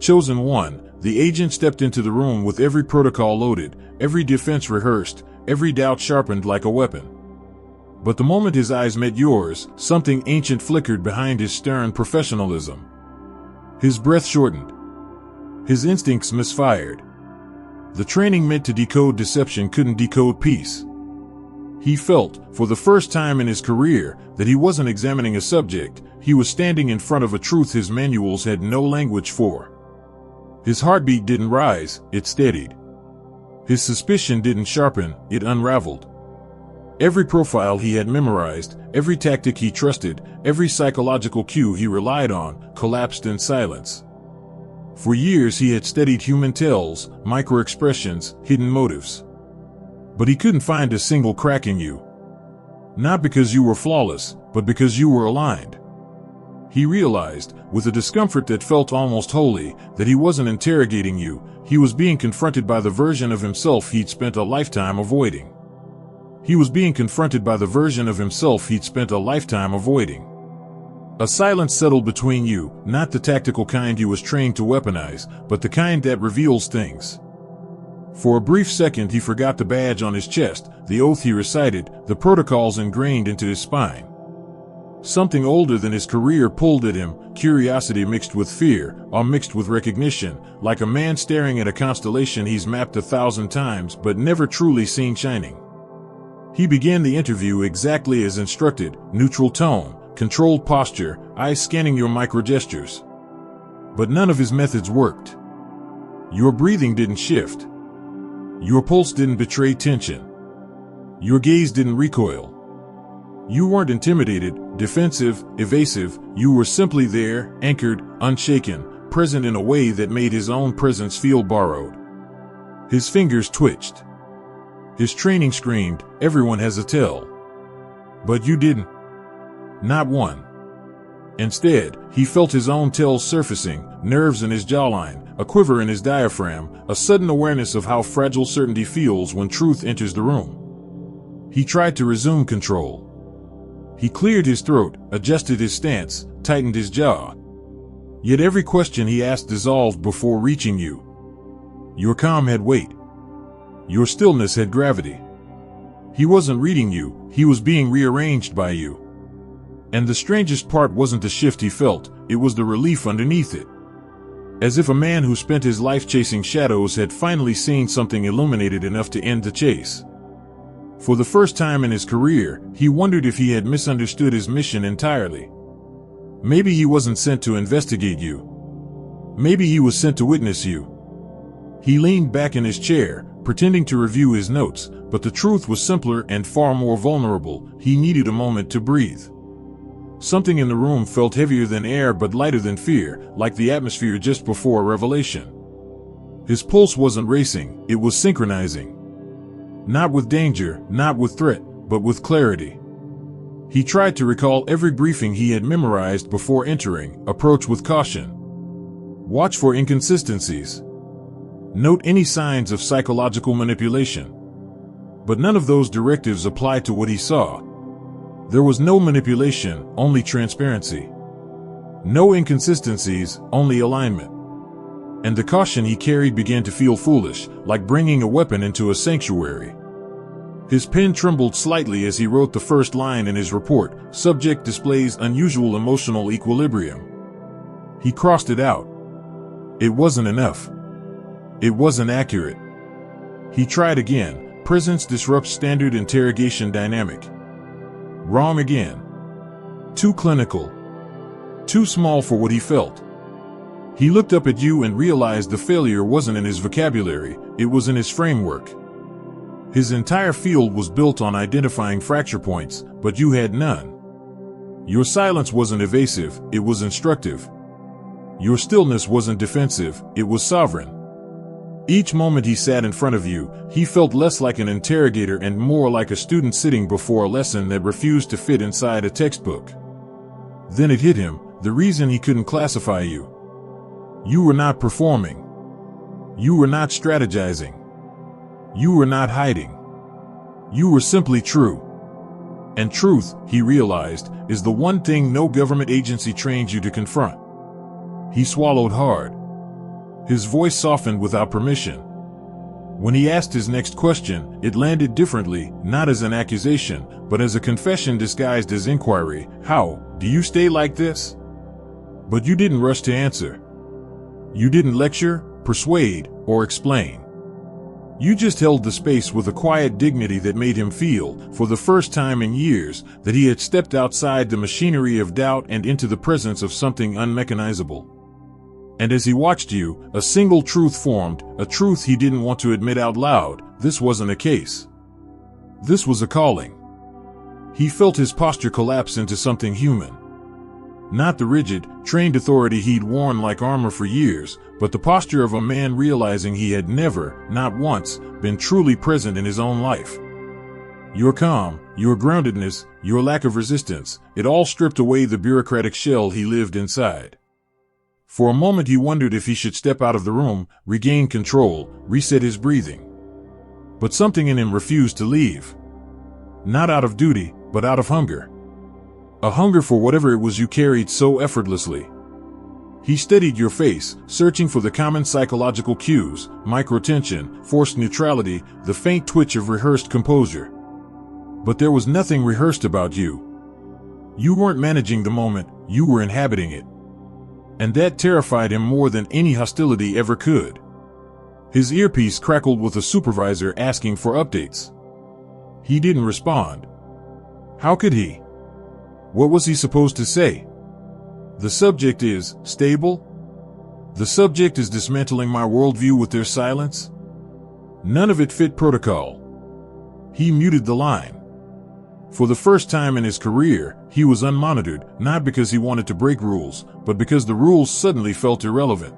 Chosen one, the agent stepped into the room with every protocol loaded, every defense rehearsed, every doubt sharpened like a weapon. But the moment his eyes met yours, something ancient flickered behind his stern professionalism. His breath shortened. His instincts misfired. The training meant to decode deception couldn't decode peace. He felt, for the first time in his career, that he wasn't examining a subject, he was standing in front of a truth his manuals had no language for. His heartbeat didn't rise, it steadied. His suspicion didn't sharpen, it unraveled. Every profile he had memorized, every tactic he trusted, every psychological cue he relied on, collapsed in silence. For years he had studied human tells, micro-expressions, hidden motives. But he couldn't find a single crack in you. Not because you were flawless, but because you were aligned. He realized, with a discomfort that felt almost holy, that he wasn't interrogating you, he was being confronted by the version of himself he'd spent a lifetime avoiding. He was being confronted by the version of himself he'd spent a lifetime avoiding. A silence settled between you, not the tactical kind you was trained to weaponize, but the kind that reveals things. For a brief second he forgot the badge on his chest, the oath he recited, the protocols ingrained into his spine. Something older than his career pulled at him, curiosity mixed with fear, or mixed with recognition, like a man staring at a constellation he's mapped 1,000 times but never truly seen shining. He began the interview exactly as instructed, neutral tone, controlled posture, eyes scanning your micro-gestures. But none of his methods worked. Your breathing didn't shift. Your pulse didn't betray tension. Your gaze didn't recoil. You weren't intimidated, defensive, evasive, you were simply there, anchored, unshaken, present in a way that made his own presence feel borrowed. His fingers twitched. His training screamed, everyone has a tell. But you didn't. Not one. Instead, he felt his own tells surfacing, nerves in his jawline, a quiver in his diaphragm, a sudden awareness of how fragile certainty feels when truth enters the room. He tried to resume control. He cleared his throat, adjusted his stance, tightened his jaw. Yet every question he asked dissolved before reaching you. Your calm had weight. Your stillness had gravity. He wasn't reading you, he was being rearranged by you. And the strangest part wasn't the shift he felt, it was the relief underneath it. As if a man who spent his life chasing shadows had finally seen something illuminated enough to end the chase. For the first time in his career, he wondered if he had misunderstood his mission entirely. Maybe he wasn't sent to investigate you. Maybe he was sent to witness you. He leaned back in his chair, pretending to review his notes, but the truth was simpler and far more vulnerable. He needed a moment to breathe. Something in the room felt heavier than air but lighter than fear, like the atmosphere just before a revelation. His pulse wasn't racing, it was synchronizing. Not with danger, not with threat, but with clarity. He tried to recall every briefing he had memorized before entering, approach with caution. Watch for inconsistencies. Note any signs of psychological manipulation. But none of those directives applied to what he saw. There was no manipulation, only transparency. No inconsistencies, only alignment. And the caution he carried began to feel foolish, like bringing a weapon into a sanctuary. His pen trembled slightly as he wrote the first line in his report, subject displays unusual emotional equilibrium. He crossed it out. It wasn't enough. It wasn't accurate. He tried again, presence disrupts standard interrogation dynamic. Wrong again. Too clinical. Too small for what he felt. He looked up at you and realized the failure wasn't in his vocabulary, it was in his framework. His entire field was built on identifying fracture points, but you had none. Your silence wasn't evasive, it was instructive. Your stillness wasn't defensive, it was sovereign. Each moment he sat in front of you, he felt less like an interrogator and more like a student sitting before a lesson that refused to fit inside a textbook. Then it hit him, the reason he couldn't classify you. You were not performing. You were not strategizing. You were not hiding. You were simply true. And truth, he realized, is the one thing no government agency trains you to confront. He swallowed hard. His voice softened without permission. When he asked his next question, it landed differently, not as an accusation, but as a confession disguised as inquiry. How do you stay like this? But you didn't rush to answer. You didn't lecture, persuade, or explain. You just held the space with a quiet dignity that made him feel, for the first time in years, that he had stepped outside the machinery of doubt and into the presence of something unmechanizable. And as he watched you, a single truth formed, a truth he didn't want to admit out loud. This wasn't a case. This was a calling. He felt his posture collapse into something human. Not the rigid, trained authority he'd worn like armor for years, but the posture of a man realizing he had never, not once, been truly present in his own life. Your calm, your groundedness, your lack of resistance, it all stripped away the bureaucratic shell he lived inside. For a moment he wondered if he should step out of the room, regain control, reset his breathing. But something in him refused to leave. Not out of duty, but out of hunger. A hunger for whatever it was you carried so effortlessly. He studied your face, searching for the common psychological cues, microtension, forced neutrality, the faint twitch of rehearsed composure. But there was nothing rehearsed about you. You weren't managing the moment, you were inhabiting it. And that terrified him more than any hostility ever could. His earpiece crackled with a supervisor asking for updates. He didn't respond. How could he? What was he supposed to say? The subject is stable? The subject is dismantling my worldview with their silence? None of it fit protocol. He muted the line. For the first time in his career, he was unmonitored, not because he wanted to break rules, but because the rules suddenly felt irrelevant.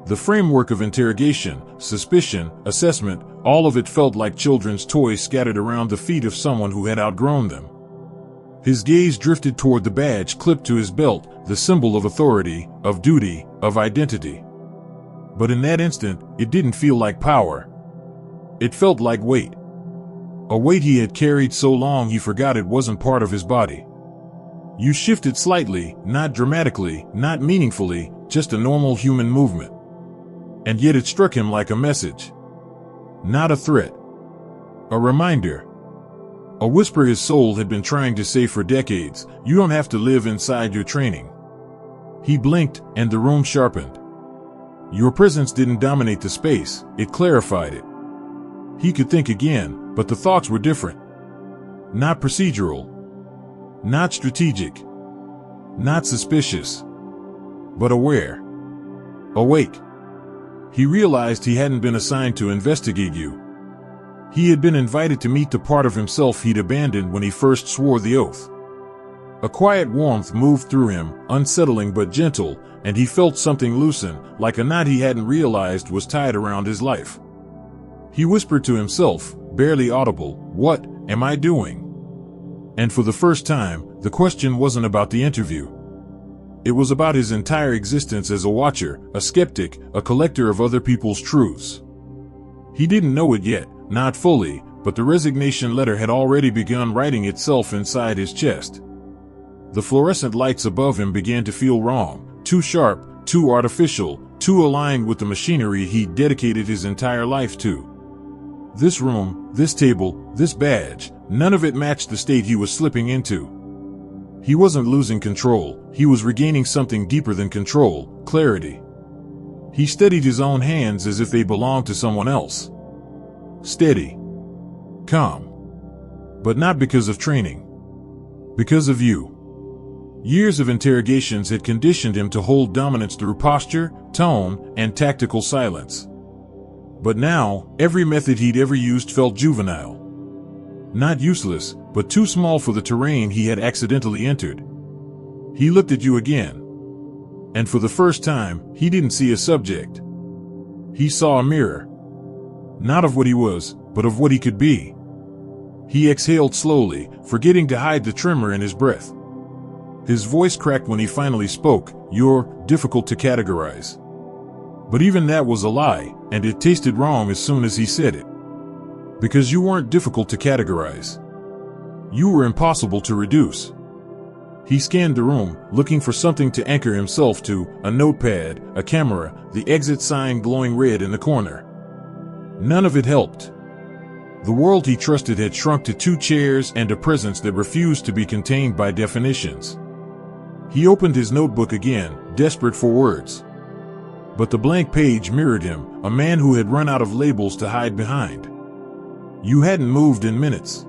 The framework of interrogation, suspicion, assessment, all of it felt like children's toys scattered around the feet of someone who had outgrown them. His gaze drifted toward the badge clipped to his belt, the symbol of authority, of duty, of identity. But in that instant, it didn't feel like power. It felt like weight. A weight he had carried so long he forgot it wasn't part of his body. You shifted slightly, not dramatically, not meaningfully, just a normal human movement. And yet it struck him like a message. Not a threat. A reminder. A whisper his soul had been trying to say for decades: you don't have to live inside your training. He blinked, and the room sharpened. Your presence didn't dominate the space, it clarified it. He could think again, but the thoughts were different. Not procedural. Not strategic. Not suspicious. But aware. Awake. He realized he hadn't been assigned to investigate you. He had been invited to meet the part of himself he'd abandoned when he first swore the oath. A quiet warmth moved through him, unsettling but gentle, and he felt something loosen, like a knot he hadn't realized was tied around his life. He whispered to himself, barely audible, "What am I doing?" And for the first time, the question wasn't about the interview. It was about his entire existence as a watcher, a skeptic, a collector of other people's truths. He didn't know it yet, not fully, but the resignation letter had already begun writing itself inside his chest. The fluorescent lights above him began to feel wrong, too sharp, too artificial, too aligned with the machinery he'd dedicated his entire life to. This room, this table, this badge, none of it matched the state he was slipping into. He wasn't losing control, he was regaining something deeper than control, clarity. He steadied his own hands as if they belonged to someone else. Steady. Calm. But not because of training. Because of you. Years of interrogations had conditioned him to hold dominance through posture, tone, and tactical silence. But now, every method he'd ever used felt juvenile. Not useless, but too small for the terrain he had accidentally entered. He looked at you again. And for the first time, he didn't see a subject. He saw a mirror. Not of what he was, but of what he could be. He exhaled slowly, forgetting to hide the tremor in his breath. His voice cracked when he finally spoke, "You're difficult to categorize." But even that was a lie, and it tasted wrong as soon as he said it. Because you weren't difficult to categorize. You were impossible to reduce. He scanned the room, looking for something to anchor himself to, a notepad, a camera, the exit sign glowing red in the corner. None of it helped. The world he trusted had shrunk to 2 chairs and a presence that refused to be contained by definitions. He opened his notebook again, desperate for words. But the blank page mirrored him, a man who had run out of labels to hide behind. You hadn't moved in minutes.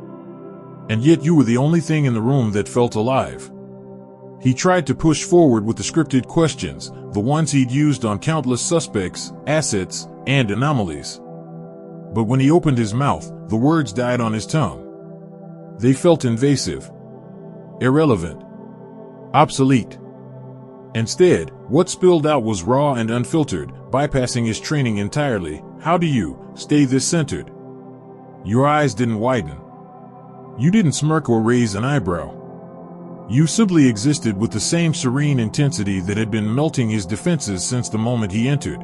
And yet you were the only thing in the room that felt alive. He tried to push forward with the scripted questions, the ones he'd used on countless suspects, assets, and anomalies. But when he opened his mouth, the words died on his tongue. They felt invasive, irrelevant, obsolete. Instead, what spilled out was raw and unfiltered, bypassing his training entirely. How do you stay this centered? Your eyes didn't widen. You didn't smirk or raise an eyebrow. You simply existed with the same serene intensity that had been melting his defenses since the moment he entered.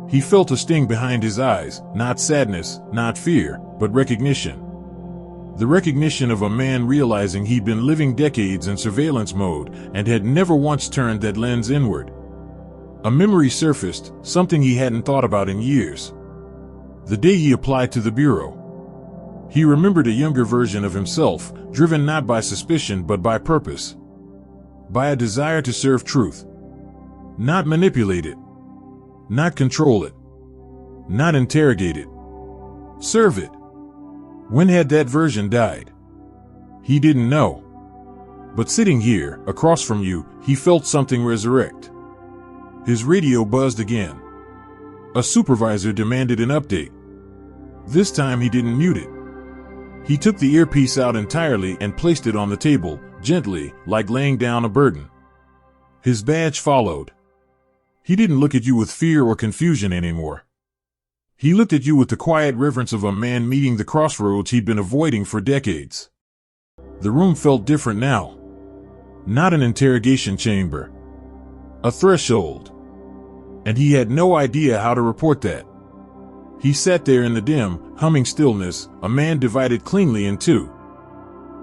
He felt a sting behind his eyes, not sadness, not fear, but recognition. The recognition of a man realizing he'd been living decades in surveillance mode and had never once turned that lens inward. A memory surfaced, something he hadn't thought about in years. The day he applied to the bureau. He remembered a younger version of himself, driven not by suspicion but by purpose. By a desire to serve truth. Not manipulate it. Not control it. Not interrogate it. Serve it. When had that version died? He didn't know. But sitting here, across from you, he felt something resurrect. His radio buzzed again. A supervisor demanded an update. This time he didn't mute it. He took the earpiece out entirely and placed it on the table, gently, like laying down a burden. His badge followed. He didn't look at you with fear or confusion anymore. He looked at you with the quiet reverence of a man meeting the crossroads he'd been avoiding for decades. The room felt different now. Not an interrogation chamber. A threshold. And he had no idea how to report that. He sat there in the dim, humming stillness, a man divided cleanly in two.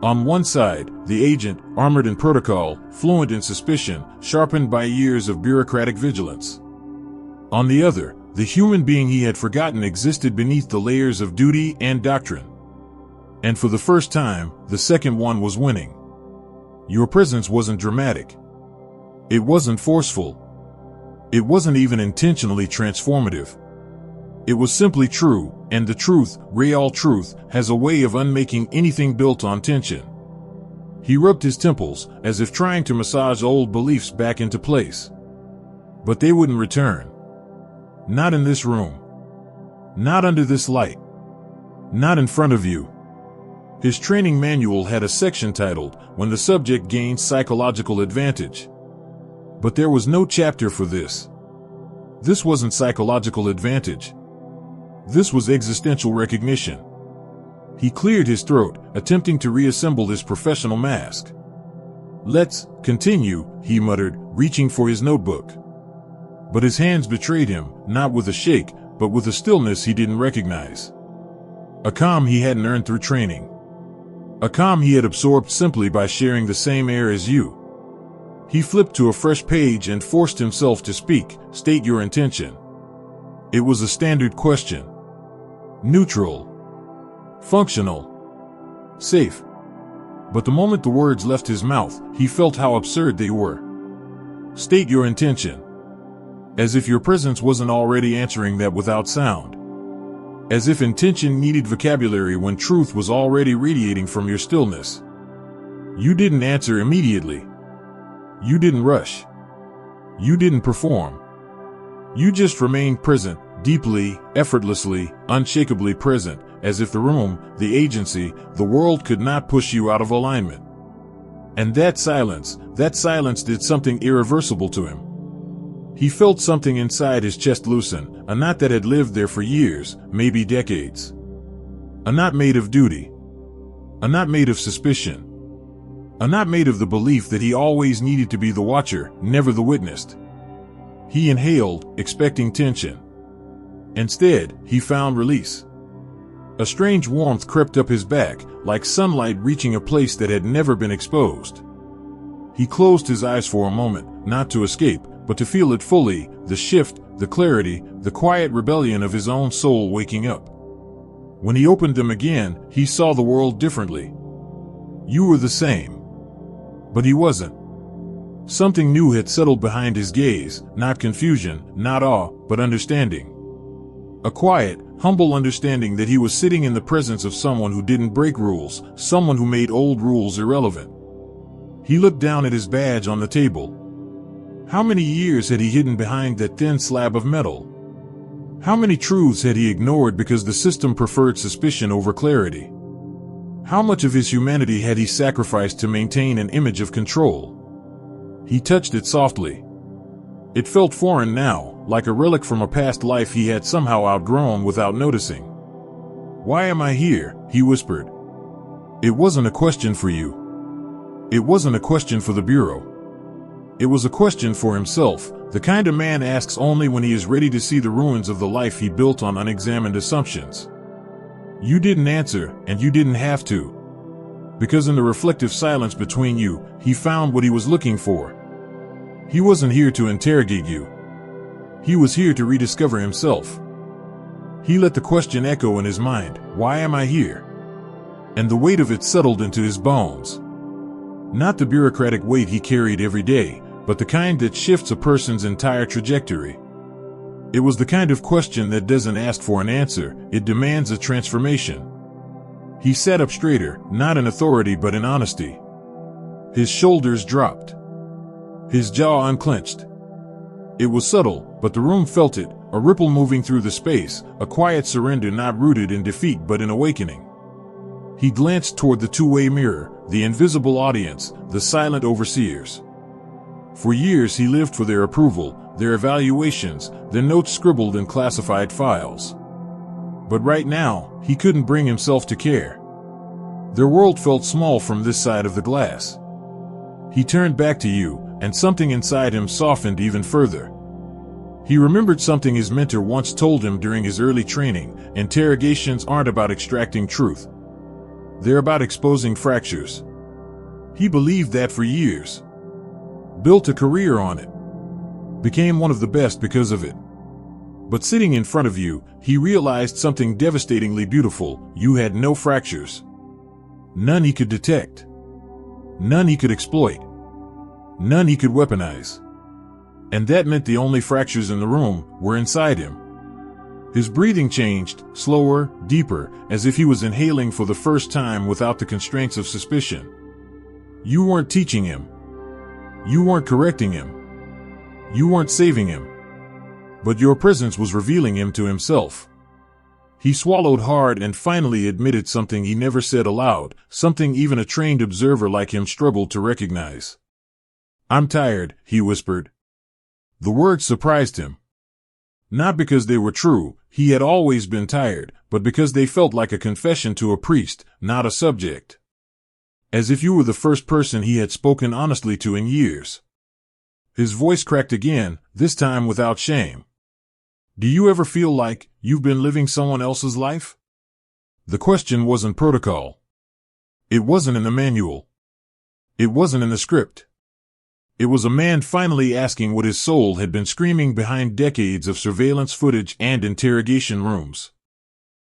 On one side, the agent, armored in protocol, fluent in suspicion, sharpened by years of bureaucratic vigilance. On the other, the human being he had forgotten existed beneath the layers of duty and doctrine. And for the first time, the second one was winning. Your presence wasn't dramatic. It wasn't forceful. It wasn't even intentionally transformative. It was simply true, and the truth, real truth, has a way of unmaking anything built on tension. He rubbed his temples, as if trying to massage old beliefs back into place. But they wouldn't return. Not in this room. Not under this light. Not in front of you. His training manual had a section titled, "When the Subject Gains Psychological Advantage." But there was no chapter for this. This wasn't psychological advantage. This was existential recognition. He cleared his throat, attempting to reassemble his professional mask. "Let's continue," he muttered, reaching for his notebook. But his hands betrayed him, not with a shake, but with a stillness he didn't recognize. A calm he hadn't earned through training. A calm he had absorbed simply by sharing the same air as you. He flipped to a fresh page and forced himself to speak. "State your intention." It was a standard question. Neutral. Functional. Safe. But the moment the words left his mouth, he felt how absurd they were. State your intention. As if your presence wasn't already answering that without sound. As if intention needed vocabulary when truth was already radiating from your stillness. You didn't answer immediately. You didn't rush. You didn't perform. You just remained present, deeply, effortlessly, unshakably present, as if the room, the agency, the world could not push you out of alignment. And that silence did something irreversible to him. He felt something inside his chest loosen, a knot that had lived there for years, maybe decades. A knot made of duty. A knot made of suspicion. A knot made of the belief that he always needed to be the watcher, never the witnessed. He inhaled, expecting tension. Instead, he found release. A strange warmth crept up his back, like sunlight reaching a place that had never been exposed. He closed his eyes for a moment, not to escape, but to feel it fully, the shift, the clarity, the quiet rebellion of his own soul waking up. When he opened them again, he saw the world differently. You were the same. But he wasn't. Something new had settled behind his gaze, not confusion, not awe, but understanding. A quiet, humble understanding that he was sitting in the presence of someone who didn't break rules, someone who made old rules irrelevant. He looked down at his badge on the table. How many years had he hidden behind that thin slab of metal? How many truths had he ignored because the system preferred suspicion over clarity? How much of his humanity had he sacrificed to maintain an image of control? He touched it softly. It felt foreign now, like a relic from a past life he had somehow outgrown without noticing. "Why am I here?" he whispered. It wasn't a question for you. It wasn't a question for the Bureau. It was a question for himself, the kind of man asks only when he is ready to see the ruins of the life he built on unexamined assumptions. You didn't answer, and you didn't have to. Because in the reflective silence between you, he found what he was looking for. He wasn't here to interrogate you. He was here to rediscover himself. He let the question echo in his mind, "Why am I here?" And the weight of it settled into his bones. Not the bureaucratic weight he carried every day, but the kind that shifts a person's entire trajectory. It was the kind of question that doesn't ask for an answer, it demands a transformation. He sat up straighter, not in authority but in honesty. His shoulders dropped. His jaw unclenched. It was subtle, but the room felt it, a ripple moving through the space, a quiet surrender not rooted in defeat but in awakening. He glanced toward the two-way mirror, the invisible audience, the silent overseers. For years he lived for their approval, their evaluations, their notes scribbled in classified files. But right now, he couldn't bring himself to care. Their world felt small from this side of the glass. He turned back to you, and something inside him softened even further. He remembered something his mentor once told him during his early training: interrogations aren't about extracting truth. They're about exposing fractures. He believed that for years. Built a career on it. Became one of the best because of it. But sitting in front of you, he realized something devastatingly beautiful: you had no fractures. None he could detect. None he could exploit. None he could weaponize. And that meant the only fractures in the room were inside him. His breathing changed, slower, deeper, as if he was inhaling for the first time without the constraints of suspicion. You weren't teaching him. You weren't correcting him. You weren't saving him. But your presence was revealing him to himself. He swallowed hard and finally admitted something he never said aloud, something even a trained observer like him struggled to recognize. "I'm tired," he whispered. The words surprised him. Not because they were true, he had always been tired, but because they felt like a confession to a priest, not a subject. As if you were the first person he had spoken honestly to in years. His voice cracked again, this time without shame. "Do you ever feel like you've been living someone else's life?" The question wasn't protocol. It wasn't in the manual. It wasn't in the script. It was a man finally asking what his soul had been screaming behind decades of surveillance footage and interrogation rooms.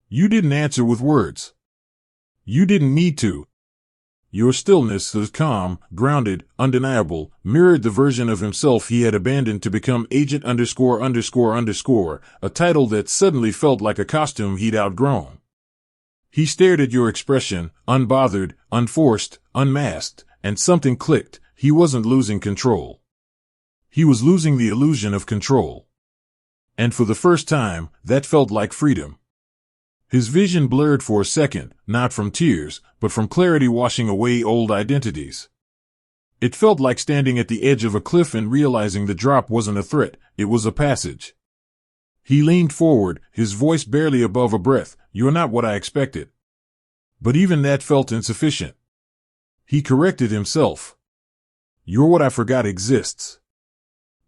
You didn't answer with words. You didn't need to. Your stillness, the calm, grounded, undeniable, mirrored the version of himself he had abandoned to become Agent _____, a title that suddenly felt like a costume he'd outgrown. He stared at your expression, unbothered, unforced, unmasked, and something clicked. He wasn't losing control. He was losing the illusion of control. And for the first time, that felt like freedom. His vision blurred for a second, not from tears, but from clarity washing away old identities. It felt like standing at the edge of a cliff and realizing the drop wasn't a threat, it was a passage. He leaned forward, his voice barely above a breath. "You're not what I expected." But even that felt insufficient. He corrected himself. "You're what I forgot exists."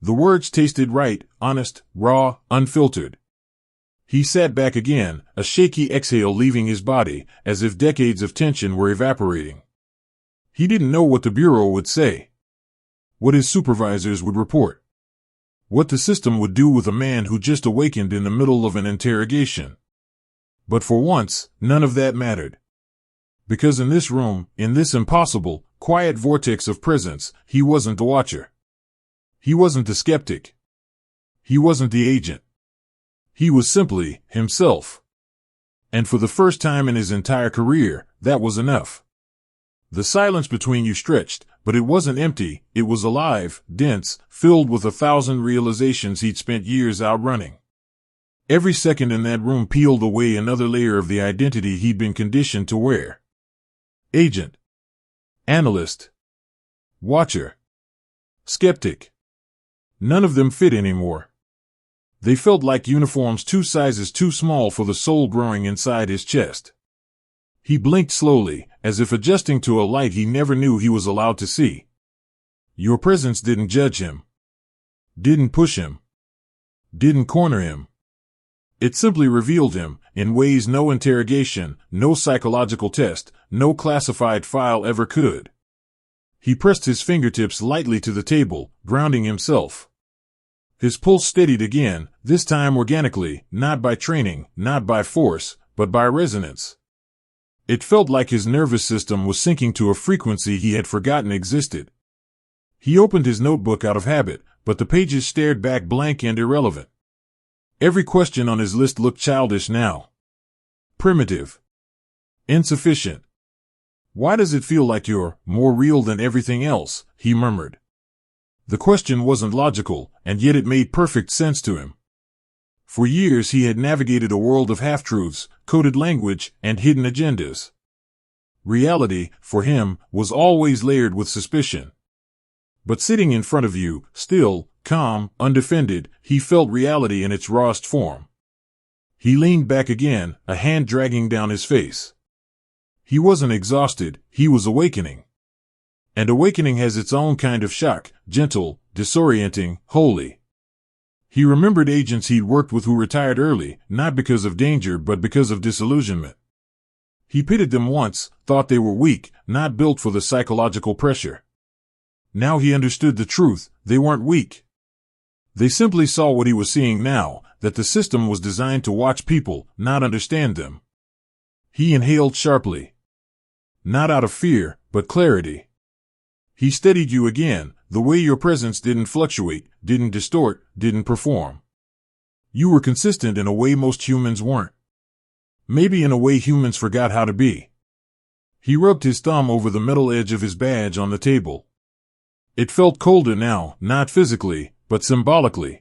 The words tasted right, honest, raw, unfiltered. He sat back again, a shaky exhale leaving his body, as if decades of tension were evaporating. He didn't know what the Bureau would say. what his supervisors would report, what the system would do with a man who just awakened in the middle of an interrogation. But for once, none of that mattered. Because in this room, in this impossible, quiet vortex of presence, he wasn't the watcher. He wasn't the skeptic. He wasn't the agent. He was simply himself. And for the first time in his entire career, that was enough. The silence between you stretched, but it wasn't empty, it was alive, dense, filled with 1,000 realizations he'd spent years outrunning. Every second in that room peeled away another layer of the identity he'd been conditioned to wear. Agent. Analyst. Watcher. Skeptic. None of them fit anymore. They felt like uniforms 2 sizes too small for the soul growing inside his chest. He blinked slowly, as if adjusting to a light he never knew he was allowed to see. Your presence didn't judge him. Didn't push him. Didn't corner him. It simply revealed him, in ways no interrogation, no psychological test, no classified file ever could. He pressed his fingertips lightly to the table, grounding himself. His pulse steadied again, this time organically, not by training, not by force, but by resonance. It felt like his nervous system was sinking to a frequency he had forgotten existed. He opened his notebook out of habit, but the pages stared back blank and irrelevant. Every question on his list looked childish now. Primitive. Insufficient. Why does it feel like you're more real than everything else? He murmured. The question wasn't logical, and yet it made perfect sense to him. For years he had navigated a world of half-truths, coded language, and hidden agendas. Reality, for him, was always layered with suspicion. But sitting in front of you, still, calm, undefended, he felt reality in its rawest form. He leaned back again, a hand dragging down his face. He wasn't exhausted, he was awakening. And awakening has its own kind of shock, gentle, disorienting, holy. He remembered agents he'd worked with who retired early, not because of danger but because of disillusionment. He pitied them once, thought they were weak, not built for the psychological pressure. Now he understood the truth, they weren't weak. They simply saw what he was seeing now, that the system was designed to watch people, not understand them. He inhaled sharply. Not out of fear, but clarity. He steadied you again, the way your presence didn't fluctuate, didn't distort, didn't perform. You were consistent in a way most humans weren't. Maybe in a way humans forgot how to be. He rubbed his thumb over the metal edge of his badge on the table. It felt colder now, not physically, but symbolically.